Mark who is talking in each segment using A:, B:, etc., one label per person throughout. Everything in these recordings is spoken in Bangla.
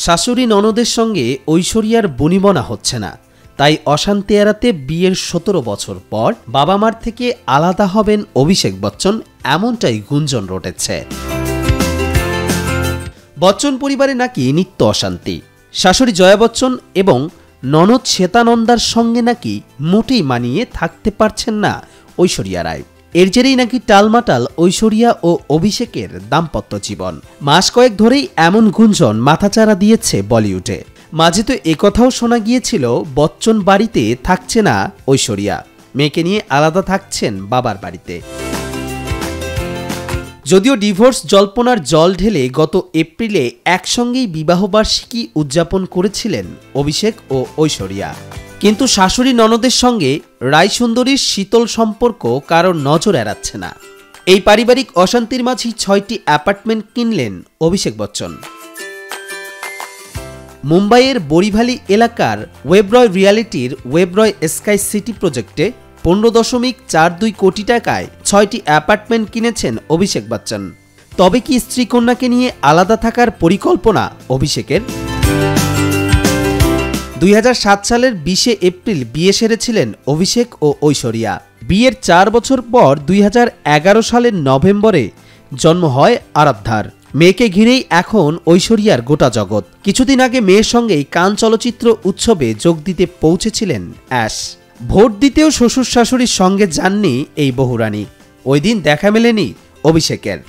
A: শাশুড়ি ননদের সঙ্গে ঐশ্বরিয়ার বনিবনা হচ্ছে না, তাই অশান্তি এড়াতে বিয়ের ১৭ বছর পর বাবা মার থেকে আলাদা হবেন অভিষেক বচ্চন, এমনটাই গুঞ্জন রটেছে। বচ্চন পরিবারে নাকি নিত্য অশান্তি। শাশুড়ি জয়া বচ্চন এবং ননদ শ্বেতানন্দার সঙ্গে নাকি মোটেই মানিয়ে থাকতে পারছেন না ঐশ্বরিয়া রায়। এর জেরেই নাকি টালমাটাল ঐশ্বরিয়া ও অভিষেকের দাম্পত্য জীবন। মাস কয়েক ধরেই এমন গুঞ্জন মাথাচাড়া দিয়েছে বলিউডে। মাঝে তো একথাও শোনা গিয়েছিল বচ্চন বাড়িতে থাকছে না ঐশ্বরিয়া, মেয়েকে নিয়ে আলাদা থাকছেন বাবার বাড়িতে। যদিও ডিভোর্স জল্পনার জল ঢেলে গত এপ্রিলে একসঙ্গেই বিবাহবার্ষিকী উদযাপন করেছিলেন অভিষেক ও ঐশ্বরিয়া, কিন্তু শাশুড়ি ননদের সঙ্গে রায়সুন্দরীর শীতল সম্পর্ক কারোর নজর এড়াচ্ছে না। এই পারিবারিক অশান্তির মাঝেই ৬টি অ্যাপার্টমেন্ট কিনলেন অভিষেক বচ্চন। মুম্বাইয়ের বরিভালি এলাকার ওয়েবরয় রিয়ালিটির ওয়েবরয় স্কাই সিটি প্রজেক্টে ১৫.৪২ কোটি টাকায় ৬টি অ্যাপার্টমেন্ট কিনেছেন অভিষেক বচ্চন। তবে কি স্ত্রী কন্যাকে নিয়ে আলাদা থাকার পরিকল্পনা অভিষেকের? ২০০৭ সালের ২০শে এপ্রিল বিয়ে সেরেছিলেন অভিষেক ও ঐশ্বরিয়া। বিয়ের ৪ বছর পর ২০১১ সালের নভেম্বরে জন্ম হয় আরাধ্যার। মেয়েকে ঘিরেই এখন ঐশ্বরিয়ার গোটা জগৎ। কিছুদিন আগে মেয়ের সঙ্গেই কান চলচ্চিত্র উৎসবে যোগ দিতে পৌঁছেছিলেন অ্যাশ। ভোট দিতেও শ্বশুর শাশুড়ির সঙ্গে যাননি এই বহুরানী। ওই দিন দেখা মেলেনি অভিষেকের।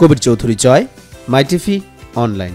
A: কবির চৌধুরী জয়, মাই টিভি অনলাইন।